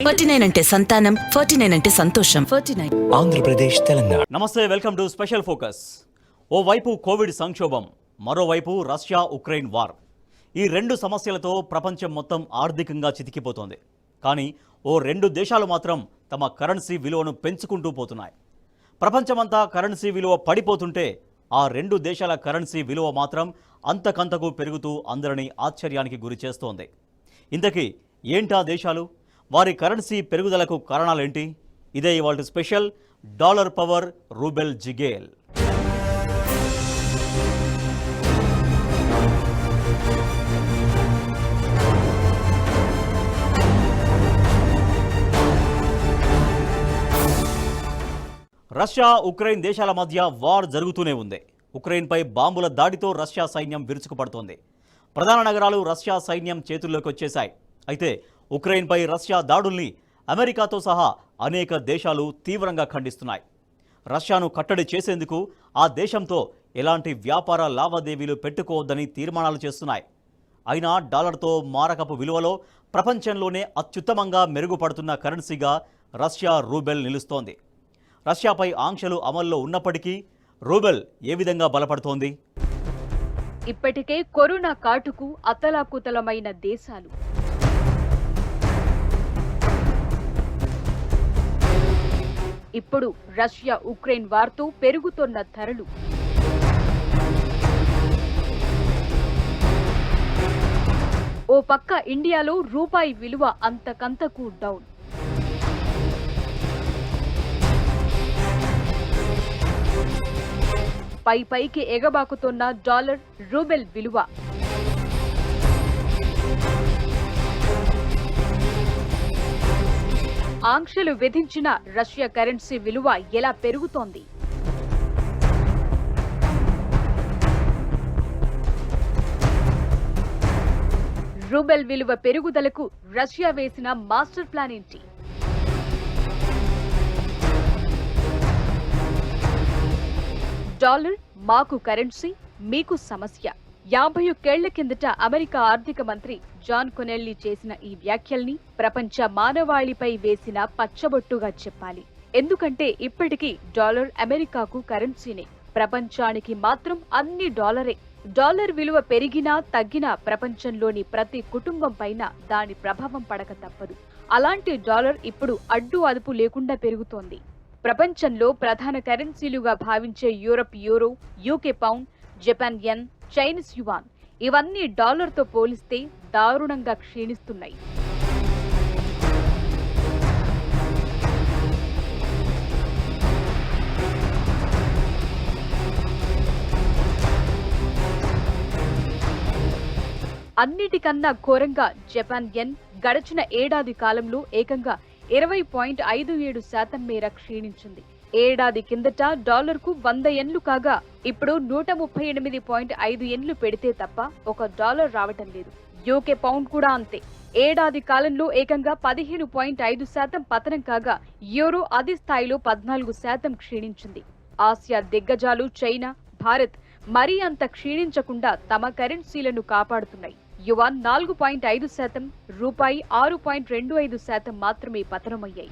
49 అంటే సంతానం, 49 అంటే సంతోషం. 49 ఆంధ్రప్రదేశ్, తెలంగాణ. నమస్తే, వెల్కమ్ టు స్పెషల్ ఫోకస్. ఓవైపు కోవిడ్ సంక్షోభం, మరోవైపు రష్యా ఉక్రెయిన్ వార్. ఈ రెండు సమస్యలతో ప్రపంచం మొత్తం ఆర్థికంగా చితికిపోతోంది. కానీ ఓ రెండు దేశాలు మాత్రం తమ కరెన్సీ విలువను పెంచుకుంటూ పోతున్నాయి. ప్రపంచమంతా కరెన్సీ విలువ పడిపోతుంటే ఆ రెండు దేశాల కరెన్సీ విలువ మాత్రం అంతకంతకు పెరుగుతూ అందరినీ ఆశ్చర్యానికి గురి చేస్తోంది. ఇంతకీ ఏంటా దేశాలు? వారి కరెన్సీ పెరుగుదలకు కారణాలేంటి? ఇదే ఇవాళ స్పెషల్ డాలర్ పవర్ రూబెల్ జిగేల్. రష్యా ఉక్రెయిన్ దేశాల మధ్య వార్ జరుగుతూనే ఉంది. ఉక్రెయిన్పై బాంబుల దాడితో రష్యా సైన్యం విరుచుకుపడుతోంది. ప్రధాన నగరాలు రష్యా సైన్యం చేతుల్లోకి వచ్చేశాయి. అయితే ఉక్రెయిన్పై రష్యా దాడుల్ని అమెరికాతో సహా అనేక దేశాలు తీవ్రంగా ఖండిస్తున్నాయి. రష్యాను కట్టడి చేసేందుకు ఆ దేశంతో ఎలాంటి వ్యాపార లావాదేవీలు పెట్టుకోవద్దని తీర్మానాలు చేస్తున్నాయి. అయినా డాలర్తో మారకపు విలువలో ప్రపంచంలోనే అత్యుత్తమంగా మెరుగుపడుతున్న కరెన్సీగా రష్యా రూబెల్ నిలుస్తోంది. రష్యాపై ఆంక్షలు అమల్లో ఉన్నప్పటికీ రూబెల్ ఏ విధంగా బలపడుతోంది? ఇప్పటికే కరోనా కాటుకు అతలాకుతలమైన దేశాలు. ఇప్పుడు రష్యా ఉక్రెయిన్ వార్తో పెరుగుతున్న ధరలు. ఓ పక్క ఇండియాలో రూపాయి విలువ అంతకంతకు డౌన్. పైకి ఎగబాకుతున్న డాలర్ రూబెల్ విలువ. ఆంక్షలు విధించిన రష్యా కరెన్సీ విలువ ఎలా పెరుగుతోంది? రూబెల్ విలువ పెరుగుదలకు రష్యా వేసిన మాస్టర్ ప్లాన్ ఏంటి? డాలర్ మాకు కరెన్సీ, మీకు సమస్య. 51 ఏళ్ల కిందట అమెరికా ఆర్థిక మంత్రి జాన్ కొనెల్లీ చేసిన ఈ వ్యాఖ్యల్ని ప్రపంచ మానవాళిపై వేసిన పచ్చబొట్టుగా చెప్పాలి. ఎందుకంటే ఇప్పటికీ డాలర్ అమెరికాకు కరెన్సీనే, ప్రపంచానికి మాత్రం అన్ని డాలరే. డాలర్ విలువ పెరిగినా తగ్గినా ప్రపంచంలోని ప్రతి కుటుంబం పైన దాని ప్రభావం పడక తప్పదు. అలాంటి డాలర్ ఇప్పుడు అడ్డు అదుపు లేకుండా పెరుగుతోంది. ప్రపంచంలో ప్రధాన కరెన్సీలుగా భావించే Europe euro, UK pound, Japan yen, Chinese yuan ఇవన్నీ డాలర్తో పోలిస్తే దారుణంగా క్షీణిస్తున్నాయి. అన్నిటికన్నా ఘోరంగా జపాన్ యెన్ గడిచిన ఏడాది కాలంలో ఏకంగా 20.57% మేర క్షీణించింది. ఏడాది కిందట డాలర్కు 100 యేన్లు కాగా ఇప్పుడు 138.5 యేన్లు పెడితే తప్ప $1 రావటం లేదు. యూకే పౌండ్ కూడా అంతే. ఏడాది కాలంలో ఏకంగా 15.5% పతనం కాగా యూరో అదే స్థాయిలో 14% క్షీణించింది. ఆసియా దిగ్గజాలు చైనా, భారత్ మరీ అంత క్షీణించకుండా తమ కరెన్సీలను కాపాడుతున్నాయి. యువాన్ 4.5%, రూపాయి 6.25% మాత్రమే పతనమయ్యాయి.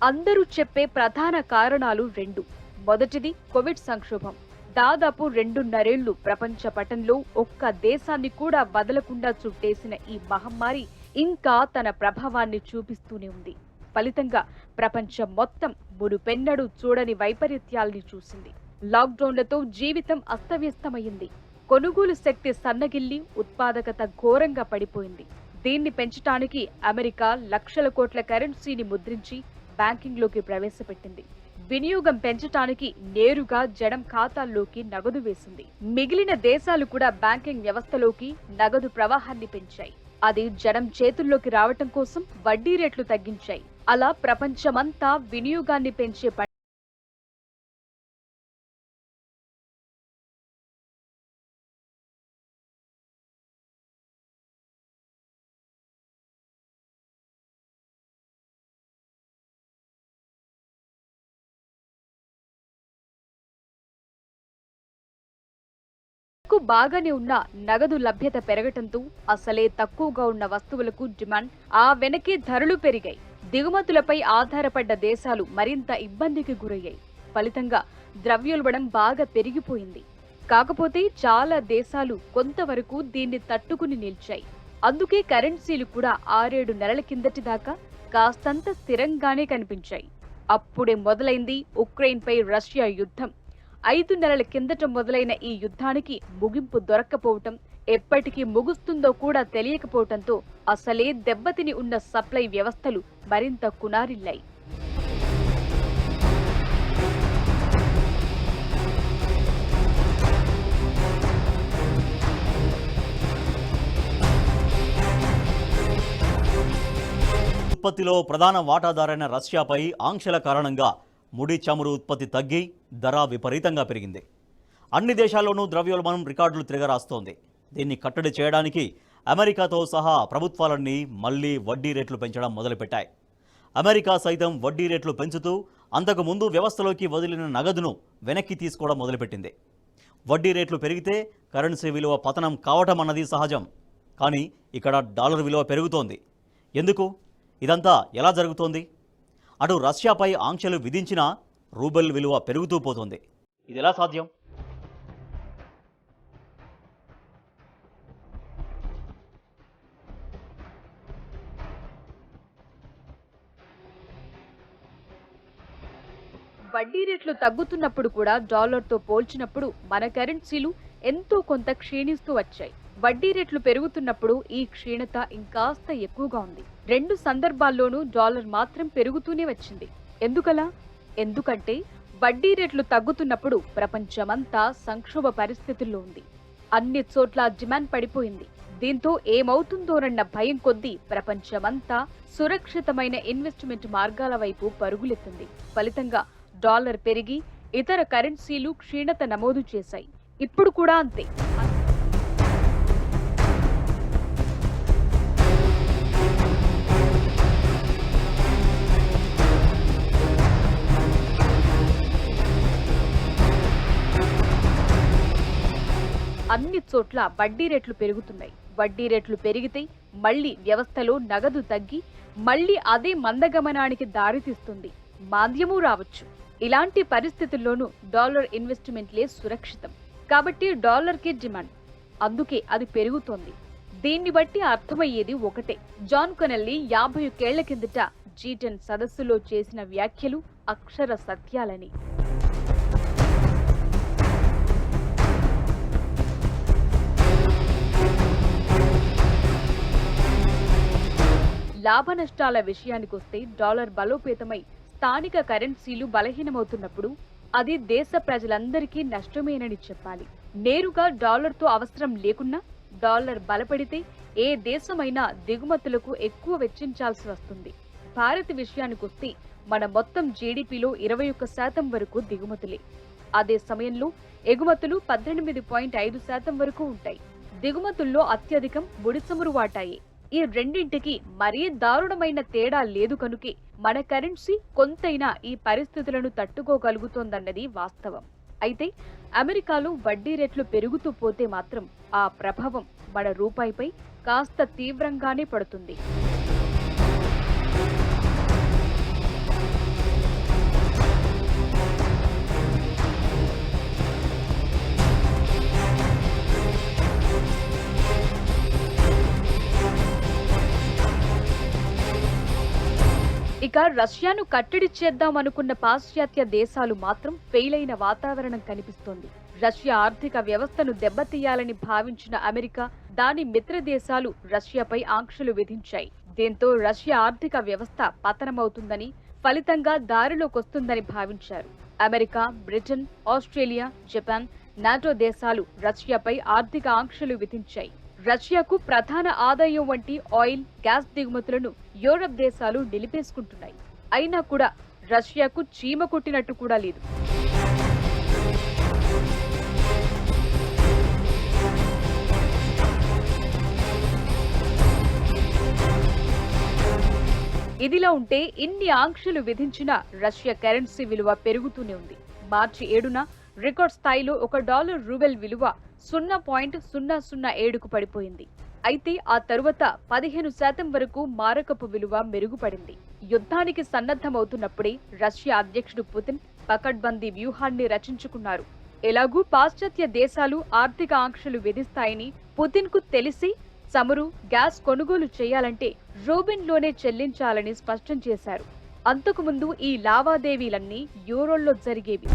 అందరూ చెప్పే ప్రధాన కారణాలు రెండు. మొదటిది కోవిడ్ సంక్షోభం. దాదాపు 2.5 ఏళ్లు ప్రపంచ పటంలో ఒక్క దేశాన్ని కూడా వదలకుండా చుట్టేసిన ఈ మహమ్మారి ఇంకా తన ప్రభావాన్ని చూపిస్తూనే ఉంది. ఫలితంగా ప్రపంచం మొత్తం మునుపెన్నడూ చూడని వైపరీత్యాల్ని చూసింది. లాక్డౌన్లతో జీవితం అస్తవ్యస్తమైంది. కొనుగోలు శక్తి సన్నగిల్లి ఉత్పాదకత ఘోరంగా పడిపోయింది. దీన్ని పెంచడానికి అమెరికా లక్షల కోట్ల కరెన్సీని ముద్రించి బ్యాంకింగ్లోకి ప్రవేశపెట్టింది. వినియోగం పెంచటానికి నేరుగా జనం ఖాతాల్లోకి నగదు వేసింది. మిగిలిన దేశాలు కూడా బ్యాంకింగ్ వ్యవస్థలోకి నగదు ప్రవాహాన్ని పెంచాయి. అది జనం చేతుల్లోకి రావటం కోసం వడ్డీ రేట్లు తగ్గించాయి. అలా ప్రపంచమంతా వినియోగాన్ని పెంచే వరకు బాగానే ఉన్న నగదు లభ్యత పెరగటంతో అసలే తక్కువగా ఉన్న వస్తువులకు డిమాండ్, ఆ వెనకే ధరలు పెరిగాయి. దిగుమతులపై ఆధారపడ్డ దేశాలు మరింత ఇబ్బందికి గురయ్యాయి. ఫలితంగా ద్రవ్యోల్బణం బాగా పెరిగిపోయింది. కాకపోతే చాలా దేశాలు కొంతవరకు దీన్ని తట్టుకుని నిలిచాయి. అందుకే కరెన్సీలు కూడా 6-7 నెలల కిందటి దాకా కాస్తంత స్థిరంగానే కనిపించాయి. అప్పుడే మొదలైంది ఉక్రెయిన్పై రష్యా యుద్ధం. 5 నెలల కిందట మొదలైన ఈ యుద్ధానికి ముగింపు దొరక్కపోవటం, ఎప్పటికీ ముగుస్తుందో కూడా తెలియకపోవటంతో అసలే దెబ్బతిని ఉన్న సప్లై వ్యవస్థలు మరింత కునారిల్లాయి. ఉత్పత్తిలో ప్రధాన వాటాదారైన రష్యాపై ఆంక్షల కారణంగా ముడి చమురు ఉత్పత్తి తగ్గి ధర విపరీతంగా పెరిగింది. అన్ని దేశాల్లోనూ ద్రవ్యోల్బణం రికార్డులు తిరగరాస్తోంది. దీన్ని కట్టడి చేయడానికి అమెరికాతో సహా ప్రభుత్వాలన్నీ మళ్లీ వడ్డీ రేట్లు పెంచడం మొదలుపెట్టాయి. అమెరికా సైతం వడ్డీ రేట్లు పెంచుతూ అంతకుముందు వ్యవస్థలోకి వదిలిన నగదును వెనక్కి తీసుకోవడం మొదలుపెట్టింది. వడ్డీ రేట్లు పెరిగితే కరెన్సీ విలువ పతనం కావటం అన్నది సహజం. కానీ ఇక్కడ డాలర్ విలువ పెరుగుతోంది. ఎందుకు? ఇదంతా ఎలా జరుగుతోంది? అటు రష్యాపై ఆంక్షలు విధించినా రూబెల్ విలువ పెరుగుతూ పోతోంది. ఇది ఎలా సాధ్యం? వడ్డీ రేట్లు తగ్గుతున్నప్పుడు కూడా డాలర్తో పోల్చినప్పుడు మన కరెన్సీలు ఎంతో కొంత క్షీణిస్తూ వచ్చాయి. వడ్డీ రేట్లు పెరుగుతున్నప్పుడు ఈ క్షీణత ఇంకాస్త ఎక్కువగా ఉంది. 2 సందర్భాల్లోనూ డాలర్ మాత్రం పెరుగుతూనే వచ్చింది. ఎందుకలా? ఎందుకంటే వడ్డీ రేట్లు తగ్గుతున్నప్పుడు ప్రపంచమంతా సంక్షోభ పరిస్థితుల్లో ఉంది. అన్ని చోట్ల డిమాండ్ పడిపోయింది. దీంతో ఏమవుతుందోనన్న భయం కొద్దీ ప్రపంచమంతా సురక్షితమైన ఇన్వెస్ట్మెంట్ మార్గాల వైపు పరుగులెత్తింది. ఫలితంగా డాలర్ పెరిగి ఇతర కరెన్సీలు క్షీణత నమోదు చేశాయి. ఇప్పుడు కూడా అంతే. అన్ని చోట్ల వడ్డీ రేట్లు పెరుగుతున్నాయి. వడ్డీ రేట్లు పెరిగితే మళ్లీ వ్యవస్థలో నగదు తగ్గి మళ్లీ అదే మందగమనానికి దారితీస్తుంది. మాంద్యమూ రావచ్చు. ఇలాంటి పరిస్థితుల్లోనూ డాలర్ ఇన్వెస్ట్మెంట్లే సురక్షితం. కాబట్టి డాలర్కి డిమాండ్, అందుకే అది పెరుగుతోంది. దీన్ని బట్టి అర్థమయ్యేది ఒకటే. జాన్ కొనెల్లీ 51 ఏళ్ల కిందట G10 సదస్సులో చేసిన వ్యాఖ్యలు అక్షర సత్యాలని. లాభ నష్టాల విషయానికొస్తే డాలర్ బలోపేతమై స్థానిక కరెన్సీలు బలహీనమవుతున్నప్పుడు అది దేశ ప్రజలందరికీ నష్టమేనని చెప్పాలి. నేరుగా డాలర్తో అవసరం లేకున్నా డాలర్ బలపడితే ఏ దేశమైనా దిగుమతులకు ఎక్కువ వెచ్చించాల్సి వస్తుంది. భారత్ విషయానికొస్తే మన మొత్తం జీడీపీలో 21% వరకు దిగుమతులే. అదే సమయంలో ఎగుమతులు 18.5% వరకు ఉంటాయి. దిగుమతుల్లో అత్యధికం ముడిచమురు వాటాయే. ఈ రెండింటికి మరీ దారుణమైన తేడా లేదు కనుకే మన కరెన్సీ కొంతైనా ఈ పరిస్థితులను తట్టుకోగలుగుతోందన్నది వాస్తవం. అయితే అమెరికాలో వడ్డీ రేట్లు పెరుగుతూ పోతే మాత్రం ఆ ప్రభావం మన రూపాయిపై కాస్త తీవ్రంగానే పడుతుంది. ఇక రష్యాను కట్టడి చేద్దాం అనుకున్న పాశ్చాత్య దేశాలు మాత్రం ఫెయిల్ అయిన వాతావరణం కనిపిస్తోంది. రష్యా ఆర్థిక వ్యవస్థను దెబ్బతీయాలని భావించిన అమెరికా, దాని మిత్ర దేశాలు రష్యాపై ఆంక్షలు విధించాయి. దీంతో రష్యా ఆర్థిక వ్యవస్థ పతనమవుతుందని, ఫలితంగా దారిలోకొస్తుందని భావించారు. America, Britain, Australia, Japan, NATO దేశాలు రష్యాపై ఆర్థిక ఆంక్షలు విధించాయి. రష్యాకు ప్రధాన ఆదాయం వంటి ఆయిల్, గ్యాస్ దిగుమతులను యూరప్ దేశాలు నిలిపేసుకుంటున్నాయి. అయినా కూడా రష్యాకు చీమ కొట్టినట్టు కూడా లేదు. ఇదిలా ఉంటే ఇన్ని ఆంక్షలు విధించిన రష్యా కరెన్సీ విలువ పెరుగుతూనే ఉంది. మార్చి 7న రికార్డ్ స్థాయిలో $1 రూబెల్ విలువ 0.007కు పడిపోయింది. అయితే ఆ తరువాత 15% వరకు మారకపు విలువ మెరుగుపడింది. యుద్ధానికి సన్నద్ధమవుతున్నప్పుడే రష్యా అధ్యక్షుడు పుతిన్ పకడ్బందీ వ్యూహాన్ని రచించుకున్నారు. ఎలాగూ పాశ్చాత్య దేశాలు ఆర్థిక ఆంక్షలు విధిస్తాయని పుతిన్కు తెలిసి చమురు, గ్యాస్ కొనుగోలు చేయాలంటే రూబెన్లోనే చెల్లించాలని స్పష్టం చేశారు. అంతకుముందు ఈ లావాదేవీలన్నీ యూరోల్లో జరిగేవి.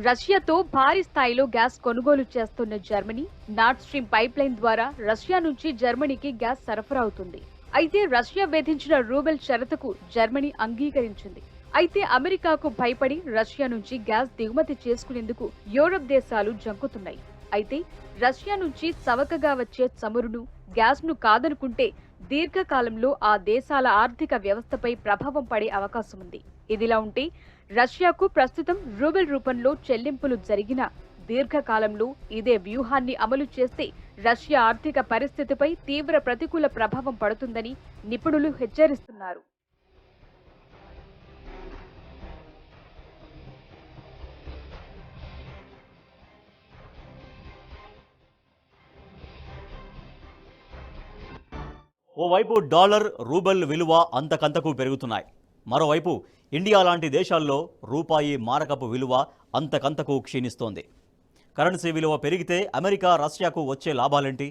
రష్యాతో భారీ స్థాయిలో గ్యాస్ కొనుగోలు చేస్తున్న జర్మనీ నార్డ్ స్ట్రీమ్ పైప్లైన్ ద్వారా రష్యా నుంచి జర్మనీకి గ్యాస్ సరఫరా అవుతుంది. అయితే రష్యా విధించిన రూబెల్ షరతుకు జర్మనీ అంగీకరించింది. అయితే అమెరికాకు భయపడి రష్యా నుంచి గ్యాస్ దిగుమతి చేసుకునేందుకు యూరప్ దేశాలు జంకుతున్నాయి. అయితే రష్యా నుంచి చవకగా వచ్చే చమురును, గ్యాస్ను కాదనుకుంటే దీర్ఘకాలంలో ఆ దేశాల ఆర్థిక వ్యవస్థపై ప్రభావం పడే అవకాశం ఉంది. ఇదిలా ఉంటే రష్యాకు ప్రస్తుతం రూబెల్ రూపంలో చెల్లింపులు జరిగిన దీర్ఘకాలంలో ఇదే వ్యూహాన్ని అమలు చేస్తే రష్యా ఆర్థిక పరిస్థితిపై తీవ్ర ప్రతికూల ప్రభావం పడుతుందని నిపుణులు హెచ్చరిస్తున్నారు. ఓవైపు డాలర్, రూబెల్ విలువ అంతకంతకు పెరుగుతున్నాయి. మరోవైపు ఇండియా లాంటి దేశాల్లో రూపాయి మారకపు విలువ అంతకంతకు క్షీణిస్తోంది. కరెన్సీ విలువ పెరిగితే అమెరికా, రష్యాకు వచ్చే లాభాలేంటి?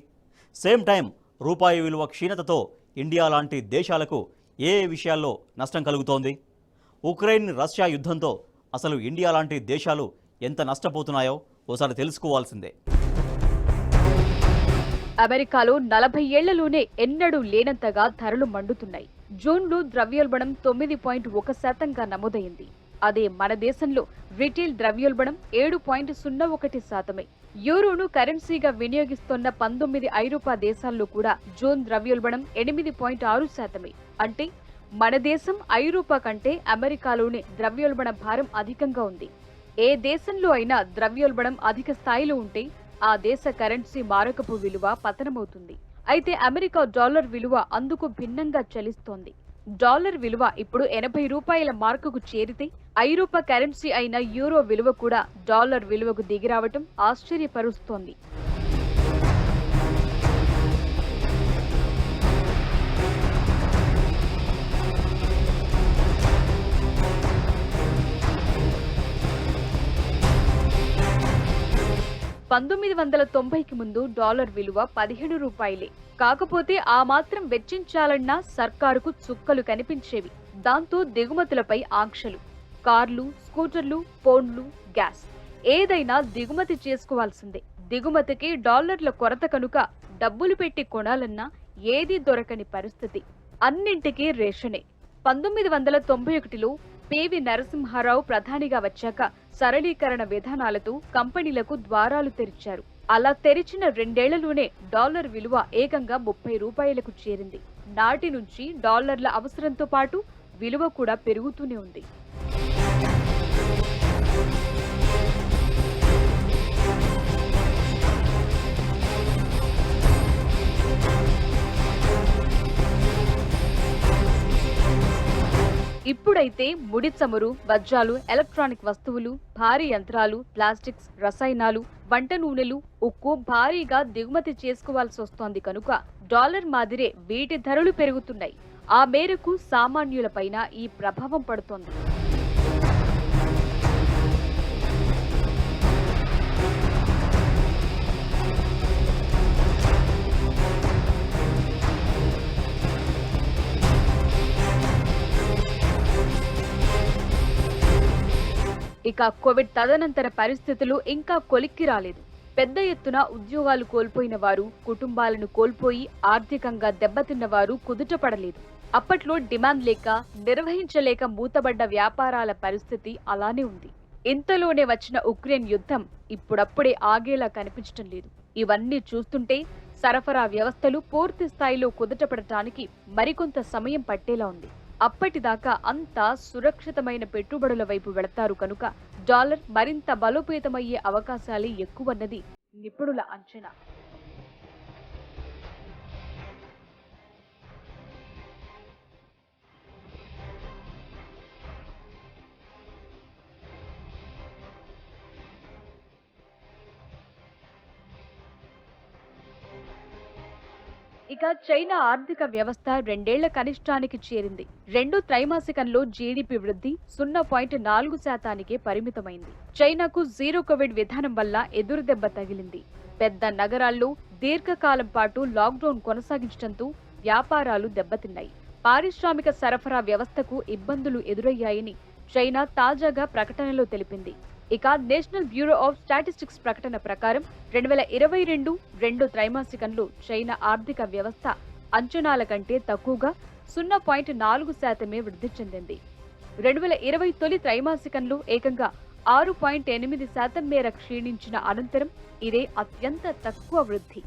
సేమ్ టైం రూపాయి విలువ క్షీణతతో ఇండియా లాంటి దేశాలకు ఏ విషయాల్లో నష్టం కలుగుతోంది? ఉక్రెయిన్ రష్యా యుద్ధంతో అసలు ఇండియా లాంటి దేశాలు ఎంత నష్టపోతున్నాయో ఓసారి తెలుసుకోవాల్సిందే. అమెరికాలో 40 ఏళ్లలోనే ఎన్నడూ లేనంతగా ధరలు మండుతున్నాయి. జూన్లో ద్రవ్యోల్బణం 9.1%గా నమోదైంది. అదే మన దేశంలో రిటైల్ ద్రవ్యోల్బణం 7.01%. యూరోను కరెన్సీగా వినియోగిస్తున్న 19 ఐరోపా దేశాల్లో కూడా జూన్ ద్రవ్యోల్బణం 8.6%. అంటే మన దేశం ఐరోపా కంటే అమెరికాలోనే ద్రవ్యోల్బణ భారం అధికంగా ఉంది. ఏ దేశంలో అయినా ద్రవ్యోల్బణం అధిక స్థాయిలో ఉంటే ఆ దేశ కరెన్సీ మారకపు విలువ పతనమవుతుంది. అయితే అమెరికా డాలర్ విలువ అందుకు భిన్నంగా చలిస్తోంది. డాలర్ విలువ ఇప్పుడు 80 రూపాయల మార్కుకు చేరితే ఐరోపా కరెన్సీ అయిన యూరో విలువ కూడా డాలర్ విలువకు దిగిరావటం ఆశ్చర్యపరుస్తోంది. $1990కి ముందు డాలర్ విలువ 17 రూపాయలే. కాకపోతే ఆ మాత్రం వెచ్చించాలన్నా సర్కారుకు చుక్కలు కనిపించేవి. దాంతో దిగుమతులపై ఆంక్షలు. కార్లు, స్కూటర్లు, ఫోన్లు, గ్యాస్ ఏదైనా దిగుమతి చేసుకోవాల్సిందే. దిగుమతికి డాలర్ల కొరత కనుక డబ్బులు పెట్టి కొనాలన్నా ఏదీ దొరకని పరిస్థితి. అన్నింటికీ రేషనే. 1991లో పివి నరసింహారావు ప్రధానిగా వచ్చాక సరళీకరణ విధానాలతో కంపెనీలకు ద్వారాలు తెరిచారు. అలా తెరిచిన 2 ఏళ్లలోనే డాలర్ విలువ ఏకంగా 30 రూపాయలకు చేరింది. నాటి నుంచి డాలర్ల అవసరంతో పాటు విలువ కూడా పెరుగుతూనే ఉంది. ఇప్పుడైతే ముడి చమురు, వజ్రాలు, ఎలక్ట్రానిక్ వస్తువులు, భారీ యంత్రాలు, ప్లాస్టిక్స్, రసాయనాలు, వంట నూనెలు, ఉక్కు భారీగా దిగుమతి చేసుకోవాల్సి వస్తోంది కనుక డాలర్ మాదిరే వీటి ధరలు పెరుగుతున్నాయి. ఆ మేరకు సామాన్యులపైన ఈ ప్రభావం పడుతోంది. ఇక కోవిడ్ తదనంతర పరిస్థితులు ఇంకా కొలిక్కి రాలేదు. పెద్ద ఎత్తున ఉద్యోగాలు కోల్పోయిన వారు, కుటుంబాలను కోల్పోయి ఆర్థికంగా దెబ్బతిన్న వారు కుదుటపడలేదు. అప్పట్లో డిమాండ్ లేక, నిర్వహించలేక మూతబడ్డ వ్యాపారాల పరిస్థితి అలానే ఉంది. ఇంతలోనే వచ్చిన ఉక్రెయిన్ యుద్ధం ఇప్పుడప్పుడే ఆగేలా కనిపించటం లేదు. ఇవన్నీ చూస్తుంటే సరఫరా వ్యవస్థలు పూర్తి స్థాయిలో కుదుటపడటానికి మరికొంత సమయం పట్టేలా ఉంది. అప్పటిదాకా అంతా సురక్షితమైన పెట్టుబడుల వైపు వెళతారు కనుక డాలర్ మరింత బలోపేతమయ్యే అవకాశాలే ఎక్కువన్నది నిపుణుల అంచనా. ఇక చైనా ఆర్థిక వ్యవస్థ 2 ఏళ్ల కనిష్టానికి చేరింది. 2 త్రైమాసికంలో జీడీపీ వృద్ధి 0.4%కే పరిమితమైంది. చైనాకు జీరో కోవిడ్ విధానం వల్ల ఎదురుదెబ్బ తగిలింది. పెద్ద నగరాల్లో దీర్ఘకాలం పాటు లాక్డౌన్ కొనసాగించడంతో వ్యాపారాలు దెబ్బతిన్నాయి. పారిశ్రామిక సరఫరా వ్యవస్థకు ఇబ్బందులు ఎదురయ్యాయని చైనా తాజాగా ప్రకటనలో తెలిపింది. ఇక నేషనల్ బ్యూరో ఆఫ్ స్టాటిస్టిక్స్ ప్రకటన ప్రకారం 2022 2 త్రైమాసికంలో చైనా ఆర్థిక వ్యవస్థ అంచనాల కంటే తక్కువగా 0.4% వృద్ధి చెందింది. 2020 తొలి త్రైమాసికంలో ఏకంగా 6.8% మేర క్షీణించిన అనంతరం ఇదే అత్యంత తక్కువ వృద్ధి.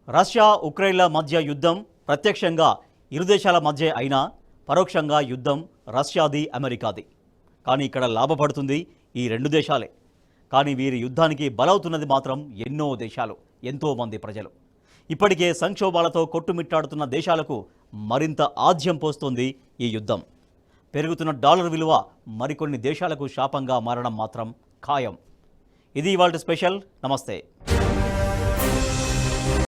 రష్యా ఉక్రెయిన్ల మధ్య యుద్ధం ప్రత్యక్షంగా ఇరు దేశాల మధ్య అయినా పరోక్షంగా యుద్ధం రష్యాది అమెరికాది. కానీ ఇక్కడ లాభపడుతుంది ఈ 2 దేశాలే. కానీ వీరి యుద్ధానికి బలవుతున్నది మాత్రం ఎన్నో దేశాలు, ఎంతోమంది ప్రజలు. ఇప్పటికే సంక్షోభాలతో కొట్టుమిట్టాడుతున్న దేశాలకు మరింత ఆజ్యం పోస్తోంది ఈ యుద్ధం. పెరుగుతున్న డాలర్ విలువ మరికొన్ని దేశాలకు శాపంగా మారడం మాత్రం ఖాయం. ఇది ఇవాల్టి స్పెషల్. నమస్తే.